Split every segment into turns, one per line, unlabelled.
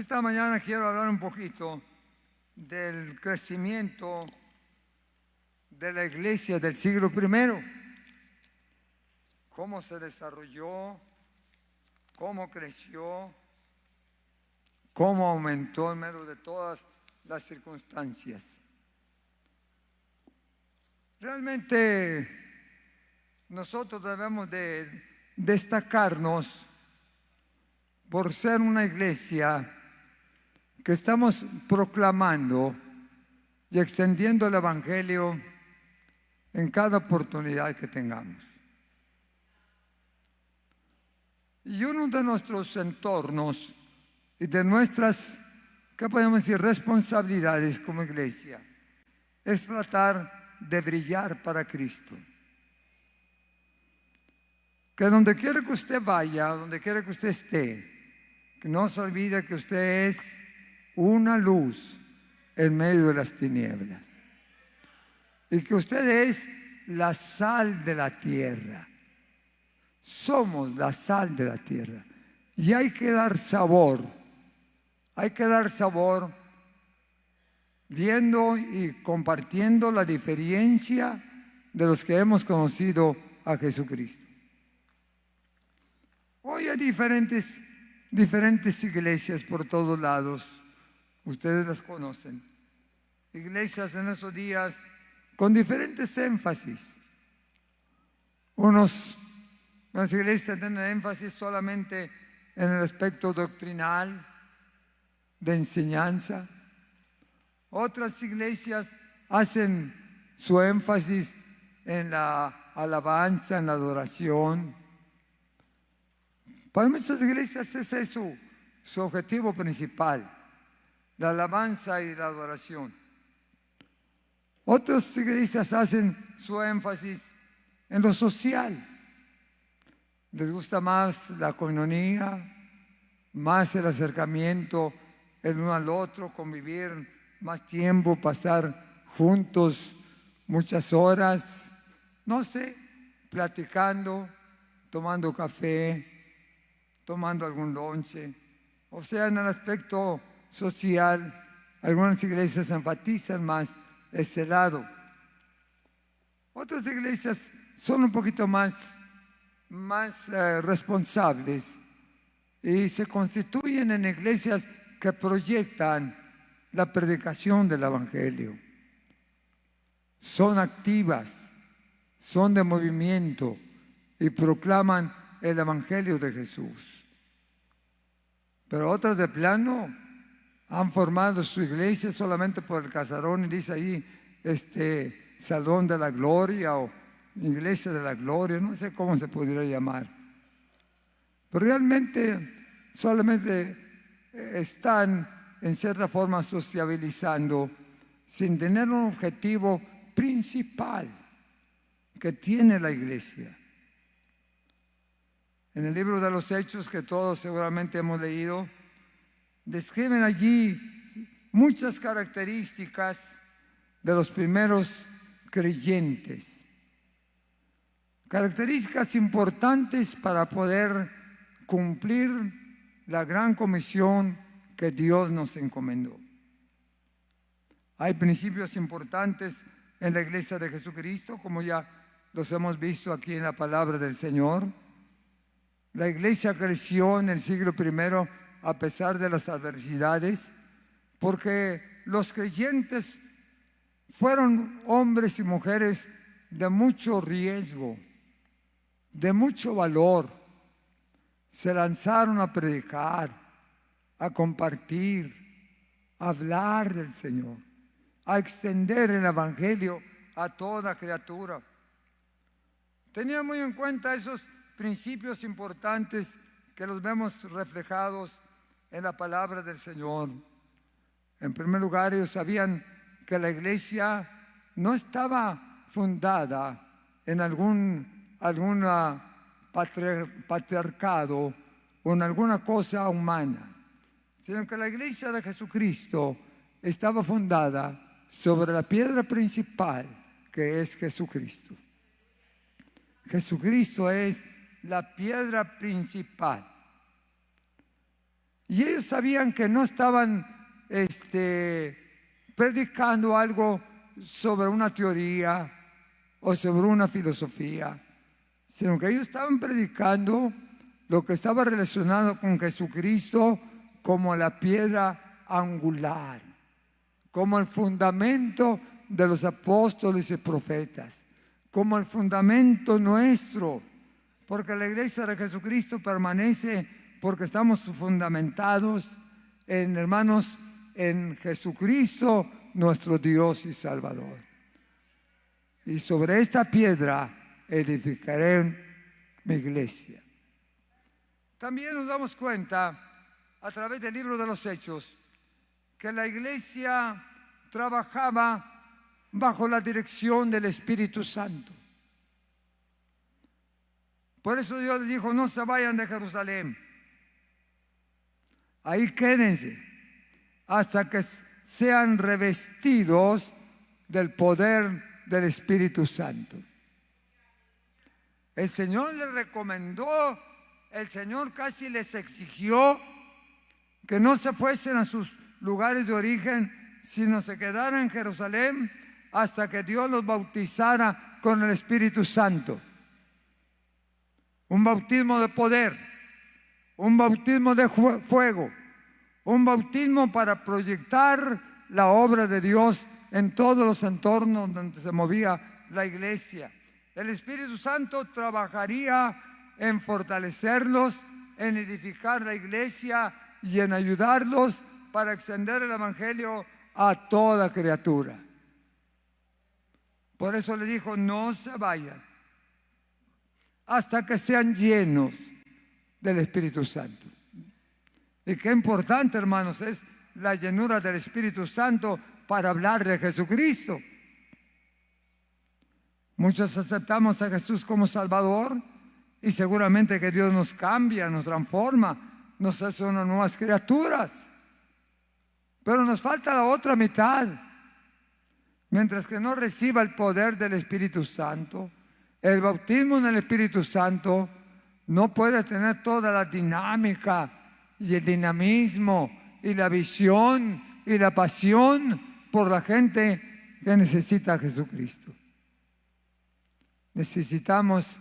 Esta mañana quiero hablar un poquito del crecimiento de la iglesia del siglo I, cómo se desarrolló, cómo creció, cómo aumentó en medio de todas las circunstancias. Realmente nosotros debemos de destacarnos por ser una iglesia que estamos proclamando y extendiendo el Evangelio en cada oportunidad que tengamos. Y uno de nuestros entornos y de nuestras, ¿qué podemos decir?, responsabilidades como iglesia es tratar de brillar para Cristo. Que donde quiera que usted vaya, donde quiera que usted esté, que no se olvide que usted es una luz en medio de las tinieblas y que usted es la sal de la tierra. Somos la sal de la tierra y hay que dar sabor, viendo y compartiendo la diferencia de los que hemos conocido a Jesucristo. Hoy hay diferentes iglesias por todos lados. Ustedes las conocen. Iglesias en estos días con diferentes énfasis. Unas iglesias tienen énfasis solamente en el aspecto doctrinal, de enseñanza. Otras iglesias hacen su énfasis en la alabanza, en la adoración. Para muchas iglesias ese es su objetivo principal, la alabanza y la adoración. Otras iglesias hacen su énfasis en lo social. Les gusta más la coinonía, más el acercamiento el uno al otro, convivir más tiempo, pasar juntos muchas horas, no sé, platicando, tomando café, tomando algún lonche. O sea, en el aspecto social, algunas iglesias enfatizan más ese lado. Otras iglesias son un poquito más responsables y se constituyen en iglesias que proyectan la predicación del Evangelio. Son activas, son de movimiento y proclaman el Evangelio de Jesús. Pero otras de plano han formado su iglesia solamente por el casarón y dice ahí Salón de la Gloria o Iglesia de la Gloria, no sé cómo se podría llamar. Pero realmente solamente están en cierta forma sociabilizando sin tener un objetivo principal que tiene la iglesia. En el libro de los Hechos, que todos seguramente hemos leído, describen allí muchas características de los primeros creyentes. Características importantes para poder cumplir la gran comisión que Dios nos encomendó. Hay principios importantes en la iglesia de Jesucristo, como ya los hemos visto aquí en la palabra del Señor. La iglesia creció en el siglo I a pesar de las adversidades, porque los creyentes fueron hombres y mujeres de mucho riesgo, de mucho valor. Se lanzaron a predicar, a compartir, a hablar del Señor, a extender el Evangelio a toda criatura. Tenía muy en cuenta esos principios importantes que los vemos reflejados en la palabra del Señor. En primer lugar, ellos sabían que la iglesia no estaba fundada en alguna patriarcado o en alguna cosa humana, sino que la iglesia de Jesucristo estaba fundada sobre la piedra principal, que es Jesucristo. Jesucristo es la piedra principal. Y ellos sabían que no estaban predicando algo sobre una teoría o sobre una filosofía, sino que ellos estaban predicando lo que estaba relacionado con Jesucristo como la piedra angular, como el fundamento de los apóstoles y profetas, como el fundamento nuestro, porque la iglesia de Jesucristo permanece porque estamos fundamentados en, hermanos, en Jesucristo, nuestro Dios y Salvador. Y sobre esta piedra edificaré mi iglesia. También nos damos cuenta a través del libro de los Hechos que la iglesia trabajaba bajo la dirección del Espíritu Santo. Por eso Dios les dijo: no se vayan de Jerusalén, ahí quédense hasta que sean revestidos del poder del Espíritu Santo. El Señor les recomendó, el Señor casi les exigió que no se fuesen a sus lugares de origen, sino se quedaran en Jerusalén hasta que Dios los bautizara con el Espíritu Santo. Un bautismo de poder, un bautismo de fuego, un bautismo para proyectar la obra de Dios en todos los entornos donde se movía la iglesia. El Espíritu Santo trabajaría en fortalecerlos, en edificar la iglesia y en ayudarlos para extender el Evangelio a toda criatura. Por eso le dijo: no se vayan hasta que sean llenos del Espíritu Santo. Y qué importante, hermanos, es la llenura del Espíritu Santo para hablar de Jesucristo. Muchos aceptamos a Jesús como Salvador y seguramente que Dios nos cambia, nos transforma, nos hace unas nuevas criaturas. Pero nos falta la otra mitad. Mientras que no reciba el poder del Espíritu Santo, el bautismo en el Espíritu Santo no puede tener toda la dinámica y el dinamismo y la visión y la pasión por la gente que necesita a Jesucristo. Necesitamos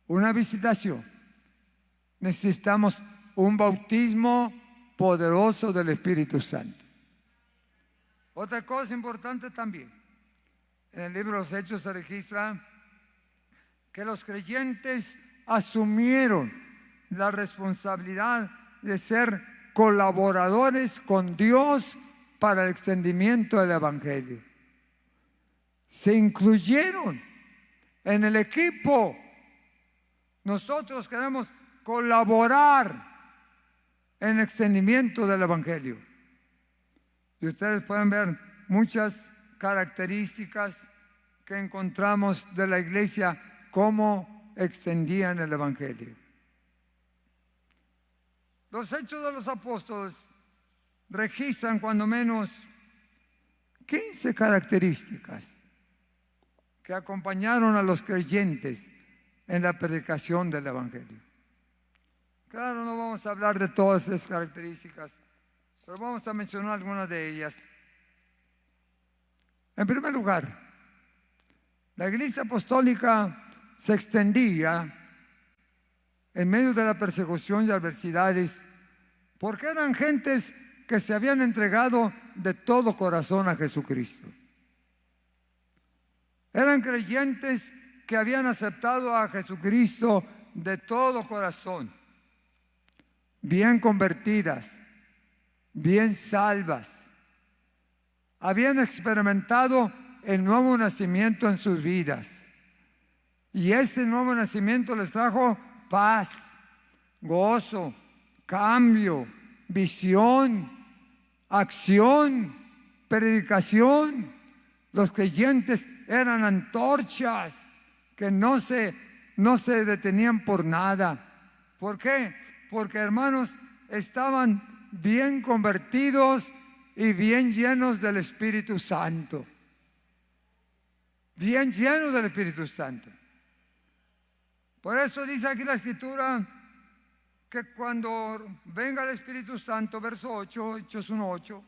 una visitación, necesitamos un bautismo poderoso del Espíritu Santo. Otra cosa importante también, en el libro de los Hechos se registra que los creyentes asumieron la responsabilidad de ser colaboradores con Dios para el extendimiento del Evangelio. Se incluyeron en el equipo. Nosotros queremos colaborar en el extendimiento del Evangelio. Y ustedes pueden ver muchas características que encontramos de la iglesia, cómo extendían el Evangelio. Los Hechos de los Apóstoles registran cuando menos 15 características que acompañaron a los creyentes en la predicación del Evangelio. Claro, no vamos a hablar de todas esas características, pero vamos a mencionar algunas de ellas. En primer lugar, la iglesia apostólica se extendía en medio de la persecución y adversidades porque eran gentes que se habían entregado de todo corazón a Jesucristo. Eran creyentes que habían aceptado a Jesucristo de todo corazón, bien convertidas, bien salvas. Habían experimentado el nuevo nacimiento en sus vidas. Y ese nuevo nacimiento les trajo paz, gozo, cambio, visión, acción, predicación. Los creyentes eran antorchas que no se detenían por nada. ¿Por qué? Porque, hermanos, estaban bien convertidos y bien llenos del Espíritu Santo. Bien llenos del Espíritu Santo. Por eso dice aquí la Escritura que cuando venga el Espíritu Santo, verso 8, Hechos 1:8,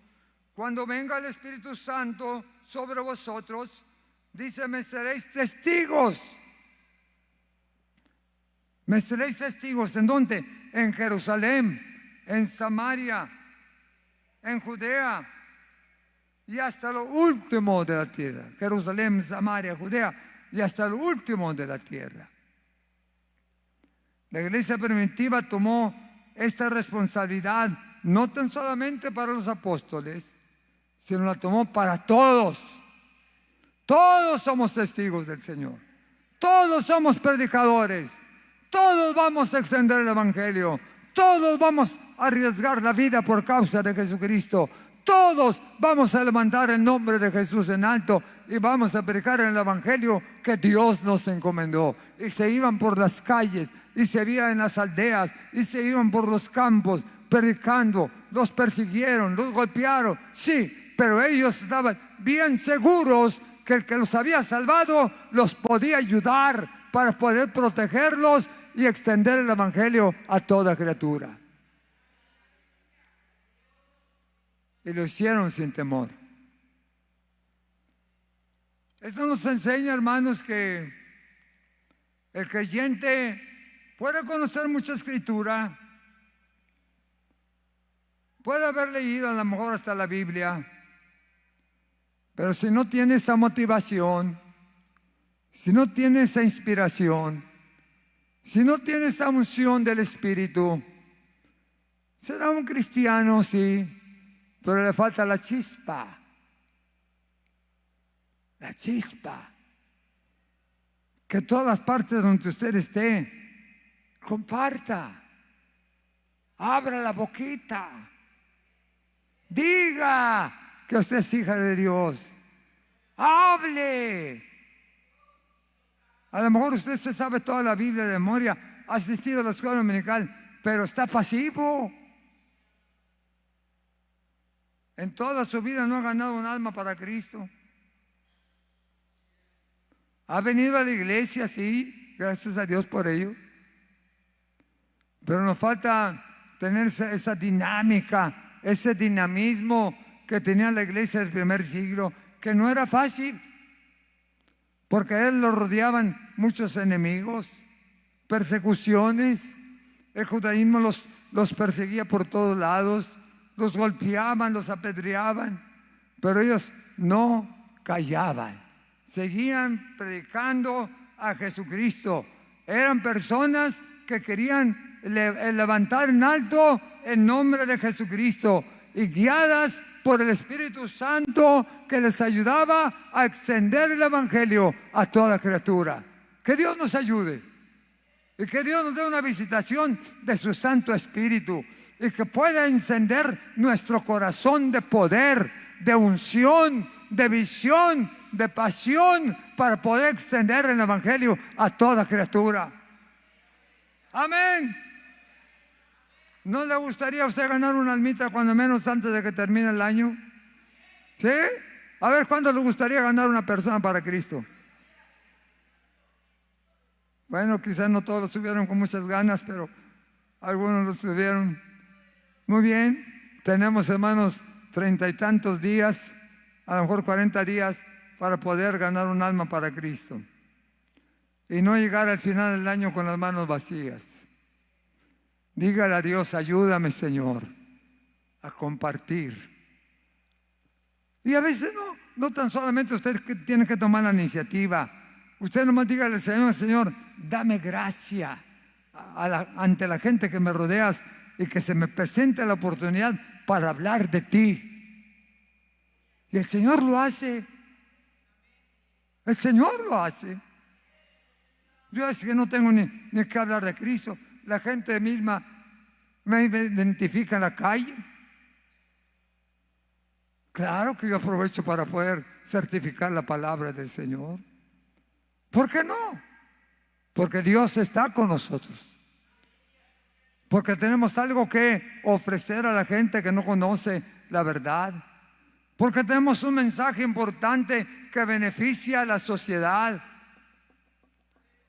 cuando venga el Espíritu Santo sobre vosotros, dice, me seréis testigos. Me seréis testigos, ¿en dónde? En Jerusalén, en Samaria, en Judea y hasta lo último de la tierra. Jerusalén, Samaria, Judea y hasta lo último de la tierra. La iglesia primitiva tomó esta responsabilidad no tan solamente para los apóstoles, sino la tomó para todos. Todos somos testigos del Señor. Todos somos predicadores. Todos vamos a extender el Evangelio. Todos vamos a arriesgar la vida por causa de Jesucristo. Todos vamos a levantar el nombre de Jesús en alto y vamos a predicar el Evangelio que Dios nos encomendó. Y se iban por las calles, y se iban en las aldeas, y se iban por los campos predicando. Los persiguieron, los golpearon, sí, pero ellos estaban bien seguros que el que los había salvado los podía ayudar para poder protegerlos y extender el Evangelio a toda criatura. Y lo hicieron sin temor. Esto nos enseña, hermanos, que el creyente puede conocer mucha escritura, puede haber leído a lo mejor hasta la Biblia, pero si no tiene esa motivación, si no tiene esa inspiración, si no tiene esa unción del Espíritu, será un cristiano, sí, pero le falta la chispa. La chispa. Que todas las partes donde usted esté, comparta. Abra la boquita. Diga que usted es hija de Dios. Hable. A lo mejor usted se sabe toda la Biblia de memoria, ha asistido a la escuela dominical, pero está pasivo. En toda su vida no ha ganado un alma para Cristo. Ha venido a la iglesia, sí, gracias a Dios por ello. Pero nos falta tener esa dinámica, ese dinamismo que tenía la iglesia del primer siglo, que no era fácil, porque a él lo rodeaban muchos enemigos, persecuciones. El judaísmo los perseguía por todos lados, los golpeaban, los apedreaban, pero ellos no callaban, seguían predicando a Jesucristo. Eran personas que querían levantar en alto el nombre de Jesucristo y guiadas por el Espíritu Santo que les ayudaba a extender el Evangelio a toda criatura. Que Dios nos ayude y que Dios nos dé una visitación de su Santo Espíritu y que pueda encender nuestro corazón de poder, de unción, de visión, de pasión para poder extender el Evangelio a toda criatura. Amén. ¿No le gustaría a usted ganar una almita cuando menos antes de que termine el año? ¿Sí? A ver, ¿cuándo le gustaría ganar una persona para Cristo? Bueno, quizás no todos lo subieron con muchas ganas, pero algunos lo subieron. Muy bien, tenemos, hermanos, 30 y tantos días, a lo mejor 40 días, para poder ganar un alma para Cristo. Y no llegar al final del año con las manos vacías. Dígale a Dios, ayúdame, Señor, a compartir. Y a veces no tan solamente usted tiene que tomar la iniciativa. Usted nomás dígale al Señor, Señor, dame gracia ante la gente que me rodeas y que se me presente la oportunidad para hablar de ti. Y el Señor lo hace. El Señor lo hace. Yo es que no tengo ni que hablar de Cristo. La gente misma me identifica en la calle. Claro que yo aprovecho para poder certificar la palabra del Señor. ¿Por qué no? Porque Dios está con nosotros. Porque tenemos algo que ofrecer a la gente que no conoce la verdad. Porque tenemos un mensaje importante que beneficia a la sociedad,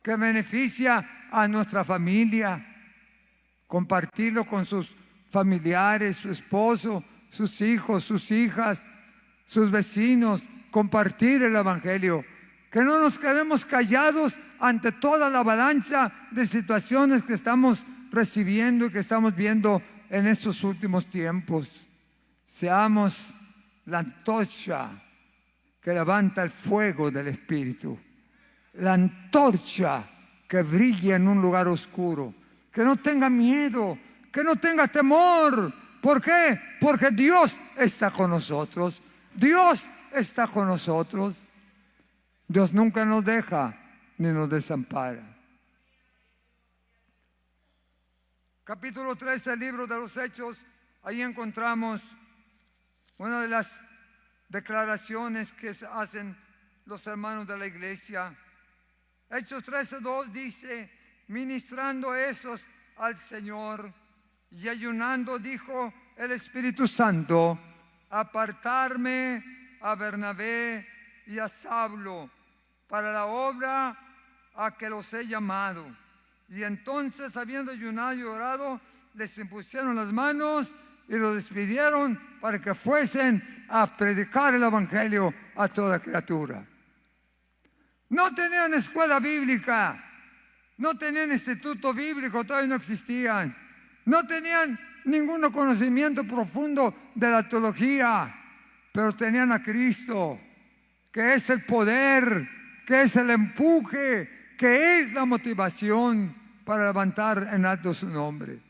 que beneficia a nuestra familia. compartirlo con sus familiares, su esposo, sus hijos, sus hijas, sus vecinos, compartir el Evangelio. Que no nos quedemos callados ante toda la avalancha de situaciones que estamos recibiendo y que estamos viendo en estos últimos tiempos. Seamos la antorcha que levanta el fuego del Espíritu, la antorcha que brilla en un lugar oscuro, que no tenga miedo, que no tenga temor. ¿Por qué? Porque Dios está con nosotros. Dios está con nosotros. Dios nunca nos deja ni nos desampara. Capítulo 13 del libro de los Hechos, ahí encontramos una de las declaraciones que hacen los hermanos de la iglesia. Hechos 13:2 dice: ministrando esos al Señor y ayunando, dijo el Espíritu Santo: apartarme a Bernabé y a Saulo para la obra a que los he llamado. Y entonces, habiendo ayunado y orado, les impusieron las manos y los despidieron para que fuesen a predicar el Evangelio a toda criatura. No tenían escuela bíblica, no tenían instituto bíblico, todavía no existían. No tenían ningún conocimiento profundo de la teología, pero tenían a Cristo, que es el poder, que es el empuje, que es la motivación para levantar en alto su nombre.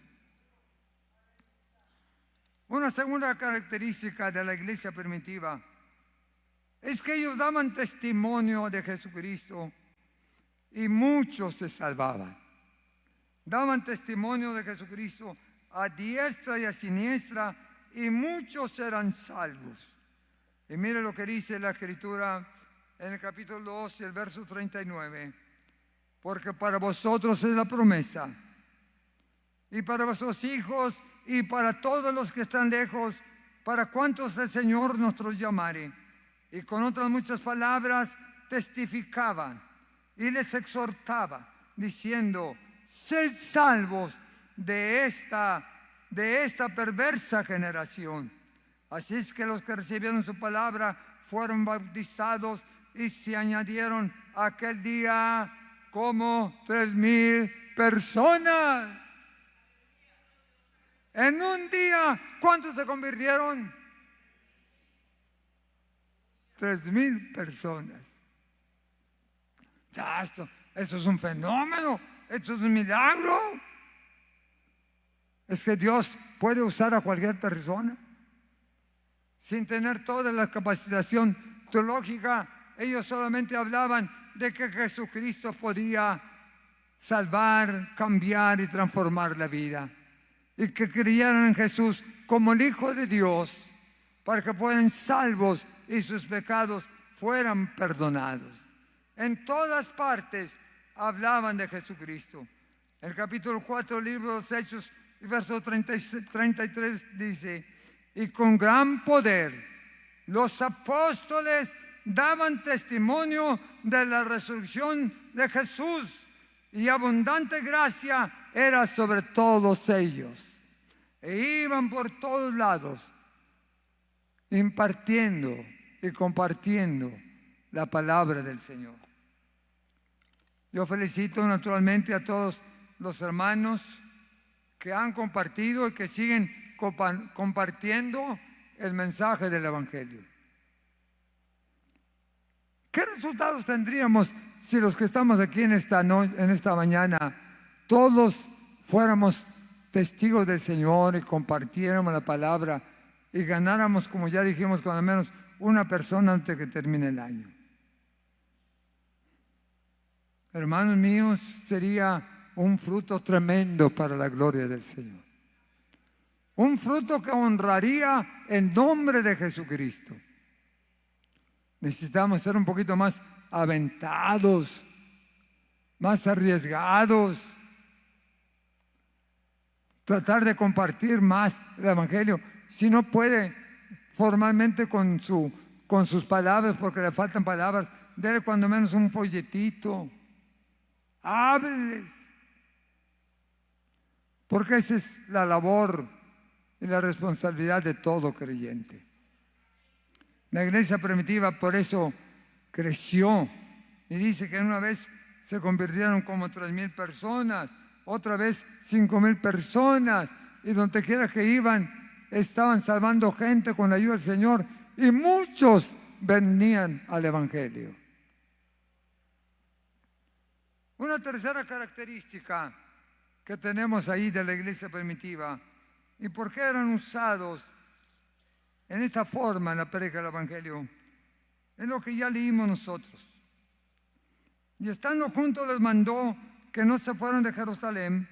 Una segunda característica de la iglesia primitiva es que ellos daban testimonio de Jesucristo y muchos se salvaban. Daban testimonio de Jesucristo a diestra y a siniestra y muchos eran salvos. Y mire lo que dice la Escritura en el capítulo 2, el verso 39. Porque para vosotros es la promesa, y para vuestros hijos, y para todos los que están lejos, para cuantos el Señor nuestros llamare. Y con otras muchas palabras testificaban y les exhortaba, diciendo: sed salvos de esta perversa generación. Así es que los que recibieron su palabra fueron bautizados y se añadieron aquel día como 3,000 personas. En un día, ¿cuántos se convirtieron? 3,000 personas. Ya, eso es un fenómeno, esto es un milagro. Es que Dios puede usar a cualquier persona sin tener toda la capacitación teológica. Ellos solamente hablaban de que Jesucristo podía salvar, cambiar y transformar la vida, y que creyeran en Jesús como el Hijo de Dios para que fueran salvos y sus pecados fueran perdonados. En todas partes hablaban de Jesucristo. El capítulo 4 del libro de los Hechos, verso 33 dice: y con gran poder los apóstoles daban testimonio de la resurrección de Jesús, y abundante gracia era sobre todos ellos. E iban por todos lados impartiendo y compartiendo la palabra del Señor. Yo felicito naturalmente a todos los hermanos que han compartido y que siguen compartiendo el mensaje del Evangelio. ¿Qué resultados tendríamos si los que estamos aquí en esta mañana todos fuéramos testigos del Señor y compartiéramos la palabra y ganáramos, como ya dijimos, con al menos una persona antes de que termine el año? Hermanos míos, sería un fruto tremendo para la gloria del Señor. Un fruto que honraría el nombre de Jesucristo. Necesitamos ser un poquito más aventados, más arriesgados, tratar de compartir más el Evangelio. Si no puede formalmente con sus palabras, porque le faltan palabras, déle cuando menos un folletito, hábleles. porque esa es la labor y la responsabilidad de todo creyente. La iglesia primitiva por eso creció, y dice que una vez se convirtieron como 3,000 personas, otra vez 5,000 personas, y donde quiera que iban estaban salvando gente con la ayuda del Señor, y muchos venían al Evangelio. Una tercera característica que tenemos ahí de la iglesia primitiva, y por qué eran usados en esta forma en la predica del Evangelio, es lo que ya leímos nosotros. Y estando juntos les mandó que no se fueran de Jerusalén,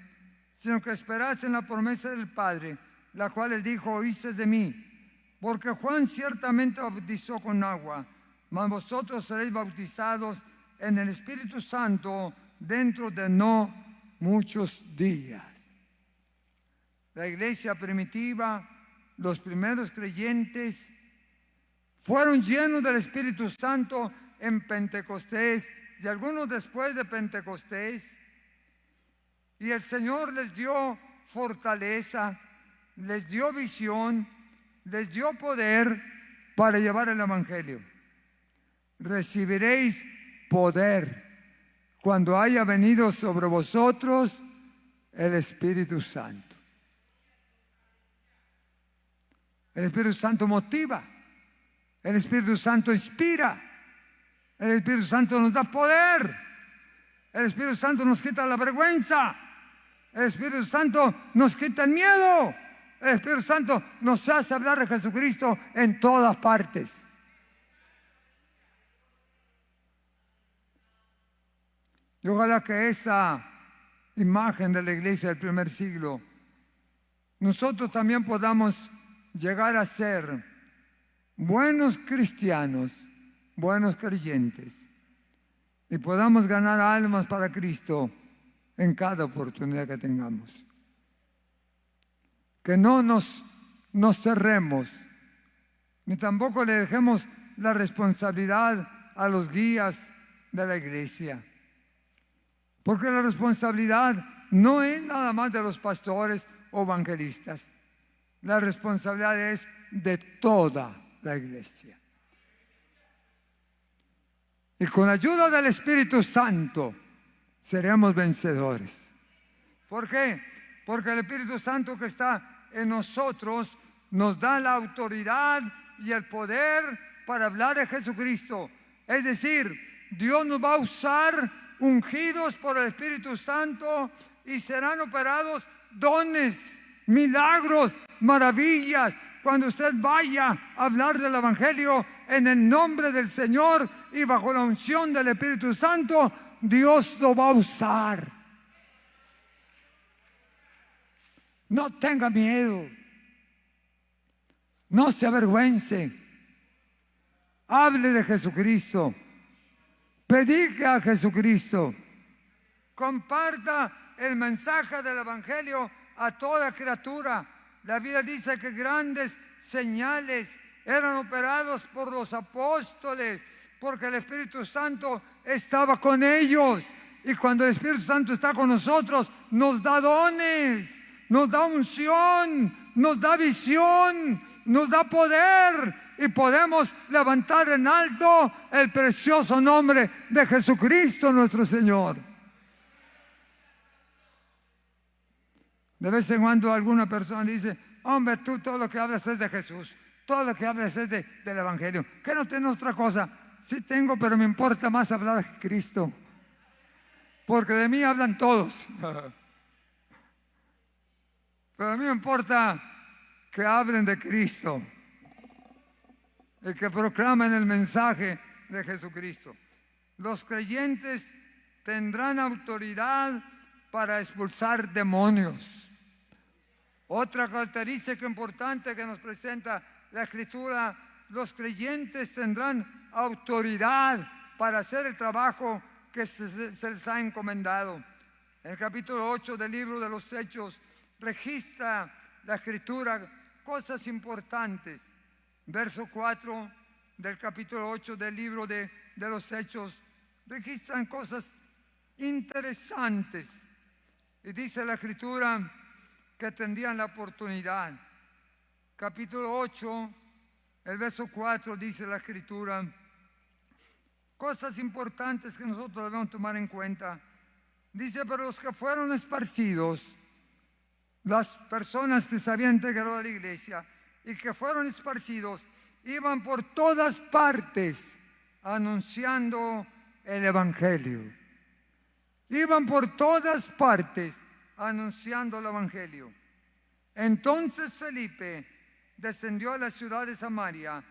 sino que esperasen la promesa del Padre, la cual les dijo: oísteis de mí, porque Juan ciertamente bautizó con agua, mas vosotros seréis bautizados en el Espíritu Santo dentro de no muchos días. La iglesia primitiva, los primeros creyentes, fueron llenos del Espíritu Santo en Pentecostés y algunos después de Pentecostés. Y el Señor les dio fortaleza, les dio visión, les dio poder para llevar el Evangelio. Recibiréis poder cuando haya venido sobre vosotros el Espíritu Santo. El Espíritu Santo motiva, el Espíritu Santo inspira, el Espíritu Santo nos da poder, el Espíritu Santo nos quita la vergüenza, el Espíritu Santo nos quita el miedo, el Espíritu Santo nos hace hablar de Jesucristo en todas partes. Y ojalá que esa imagen de la iglesia del primer siglo, nosotros también podamos llegar a ser buenos cristianos, buenos creyentes, y podamos ganar almas para Cristo en cada oportunidad que tengamos. Que no nos cerremos, ni tampoco le dejemos la responsabilidad a los guías de la iglesia. Porque la responsabilidad no es nada más de los pastores o evangelistas. La responsabilidad es de toda la iglesia. Y con la ayuda del Espíritu Santo seremos vencedores. ¿Por qué? Porque el Espíritu Santo que está en nosotros nos da la autoridad y el poder para hablar de Jesucristo. Es decir, Dios nos va a usar ungidos por el Espíritu Santo y serán operados dones, milagros, maravillas. Cuando usted vaya a hablar del Evangelio en el nombre del Señor y bajo la unción del Espíritu Santo, Dios lo va a usar. No tenga miedo, no se avergüence, hable de Jesucristo, predique a Jesucristo, comparta el mensaje del Evangelio a toda criatura. La Biblia dice que grandes señales eran operados por los apóstoles, porque el Espíritu Santo estaba con ellos. Y cuando el Espíritu Santo está con nosotros, nos da dones, nos da unción, nos da visión, nos da poder, y podemos levantar en alto el precioso nombre de Jesucristo nuestro Señor. De vez en cuando alguna persona dice: hombre, tú todo lo que hablas es de Jesús, todo lo que hablas es del Evangelio. ¿Qué no tienes otra cosa? Sí tengo, pero me importa más hablar de Cristo, porque de mí hablan todos. Pero a mí me importa que hablen de Cristo y que proclamen el mensaje de Jesucristo. Los creyentes tendrán autoridad para expulsar demonios. Otra característica importante que nos presenta la Escritura: los creyentes tendrán autoridad para hacer el trabajo que se les ha encomendado. En el capítulo 8 del libro de los Hechos registra la Escritura cosas importantes. Verso 4 del capítulo 8 del libro de los Hechos registran cosas interesantes. Y dice la Escritura que tendrían la oportunidad. Capítulo 8, el verso 4 dice la Escritura, cosas importantes que nosotros debemos tomar en cuenta. Dice, pero los que fueron esparcidos, las personas que se habían integrado a la iglesia y que fueron esparcidos, iban por todas partes anunciando el Evangelio. Iban por todas partes anunciando el Evangelio. Entonces Felipe descendió a la ciudad de Samaria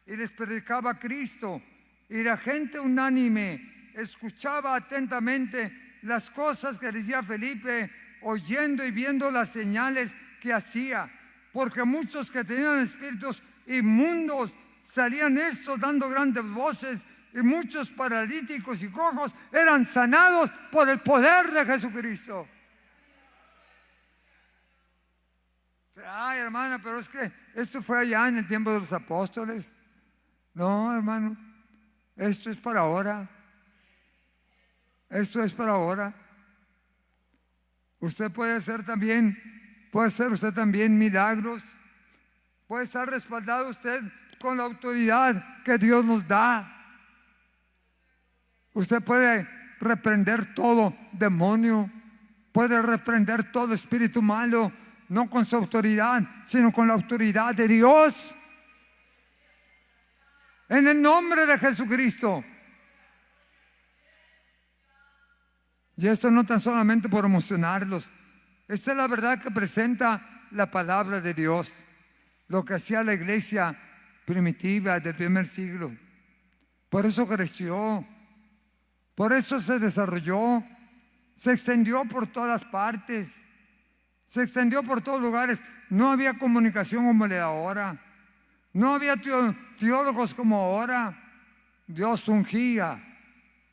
y les predicaba a Cristo, y la gente unánime escuchaba atentamente las cosas que decía Felipe, oyendo y viendo las señales que hacía, porque muchos que tenían espíritus inmundos salían estos dando grandes voces, y muchos paralíticos y cojos eran sanados por el poder de Jesucristo. Ay, hermana, pero es que esto fue allá en el tiempo de los apóstoles. No, hermano, esto es para ahora. Esto es para ahora. Usted puede hacer usted también milagros. Puede estar respaldado usted con la autoridad que Dios nos da. Usted puede reprender todo demonio, puede reprender todo espíritu malo, no con su autoridad, sino con la autoridad de Dios. En el nombre de Jesucristo. Y esto no tan solamente por emocionarlos. Esta es la verdad que presenta la palabra de Dios. Lo que hacía la iglesia primitiva del primer siglo. Por eso creció. Por eso se desarrolló. Se extendió por todas partes. Se extendió por todos lugares. No había comunicación como la de ahora. No había teólogos como ahora. Dios ungía.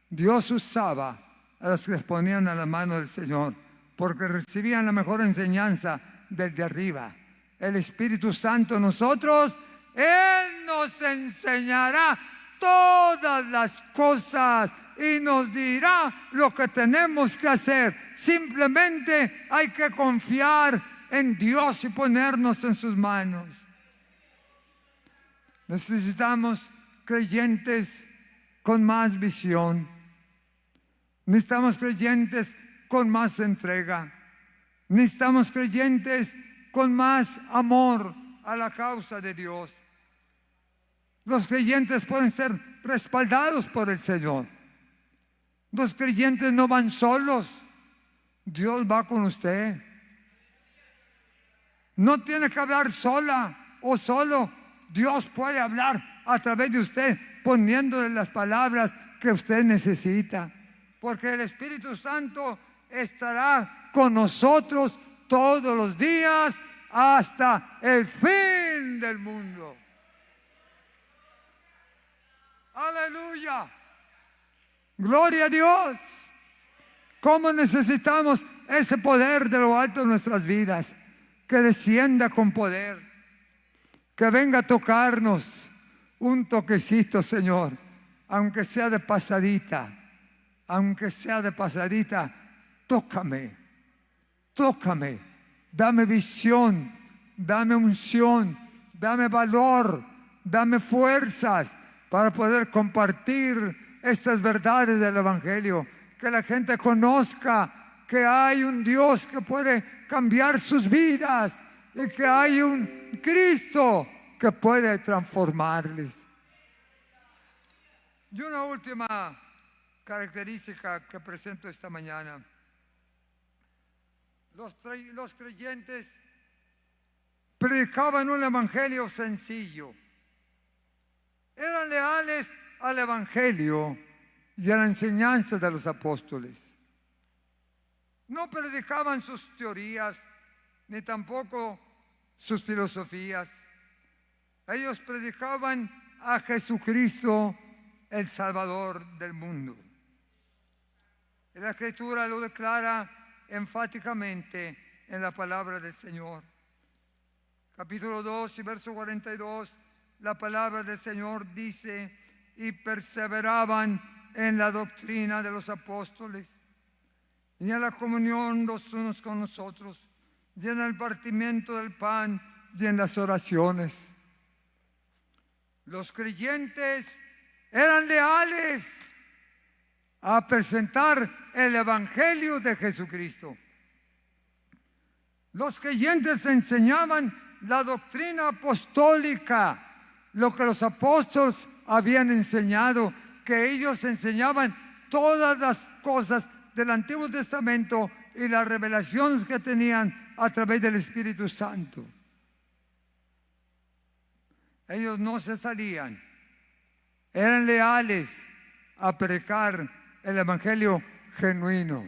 Dios usaba a los que les ponían a la mano del Señor, porque recibían la mejor enseñanza desde arriba. El Espíritu Santo en nosotros, Él nos enseñará todas las cosas y nos dirá lo que tenemos que hacer. Simplemente hay que confiar en Dios y ponernos en sus manos. Necesitamos creyentes con más visión. Necesitamos creyentes con más entrega. Necesitamos creyentes con más amor a la causa de Dios. Los creyentes pueden ser respaldados por el Señor. Los creyentes no van solos. Dios va con usted. No tiene que hablar sola o solo. Dios puede hablar a través de usted, poniéndole las palabras que usted necesita. Porque el Espíritu Santo estará con nosotros todos los días hasta el fin del mundo. Aleluya. Gloria a Dios. ¿Cómo necesitamos ese poder de lo alto en nuestras vidas? Que descienda con poder. Que venga a tocarnos un toquecito, Señor, aunque sea de pasadita. Aunque sea de pasadita, tócame, tócame, dame visión, dame unción, dame valor, dame fuerzas para poder compartir estas verdades del Evangelio, que la gente conozca que hay un Dios que puede cambiar sus vidas y que hay un Cristo que puede transformarles. Y una última característica que presento esta mañana. Los creyentes predicaban un evangelio sencillo. Eran leales al evangelio y a la enseñanza de los apóstoles. No predicaban sus teorías ni tampoco sus filosofías. Ellos predicaban a Jesucristo, el Salvador del mundo. La Escritura lo declara enfáticamente en la palabra del Señor. Capítulo 2 y verso 42, la palabra del Señor dice: y perseveraban en la doctrina de los apóstoles y en la comunión los unos con los otros, y en el partimiento del pan y en las oraciones. Los creyentes eran leales a presentar el Evangelio de Jesucristo. Los creyentes enseñaban la doctrina apostólica, lo que los apóstoles habían enseñado, que ellos enseñaban todas las cosas del Antiguo Testamento y las revelaciones que tenían a través del Espíritu Santo. Ellos no se salían, eran leales a predicar el Evangelio genuino,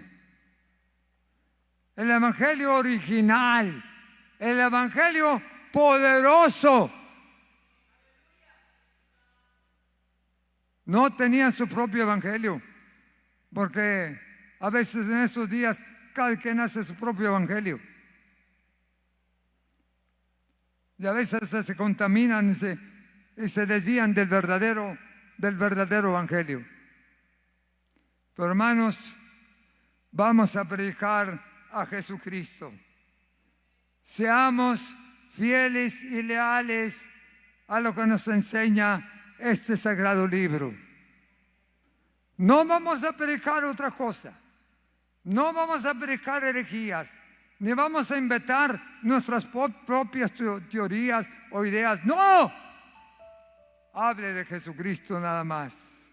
el Evangelio original, el Evangelio poderoso. No tenían su propio Evangelio, porque a veces en esos días cada quien hace su propio Evangelio. Y a veces se contaminan y se desvían del verdadero Evangelio. Pero hermanos, vamos a predicar a Jesucristo. Seamos fieles y leales a lo que nos enseña este sagrado libro. No vamos a predicar otra cosa. No vamos a predicar herejías, ni vamos a inventar nuestras propias teorías o ideas. ¡No! Hable de Jesucristo nada más.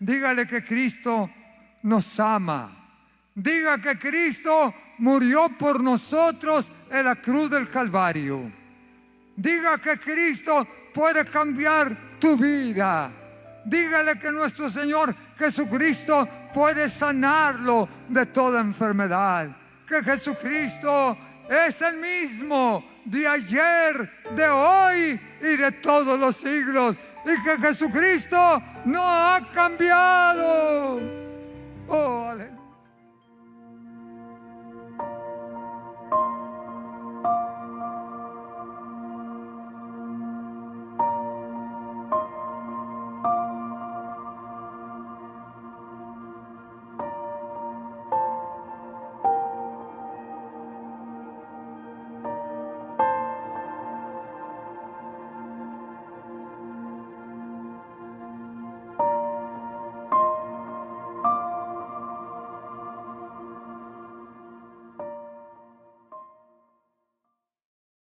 Dígale que Cristo nos ama. Diga que Cristo murió por nosotros en la cruz del Calvario. Diga que Cristo puede cambiar tu vida. Dígale que nuestro Señor Jesucristo puede sanarlo de toda enfermedad. Que Jesucristo es el mismo de ayer, de hoy y de todos los siglos. Y que Jesucristo no ha cambiado. Oh, aleluya.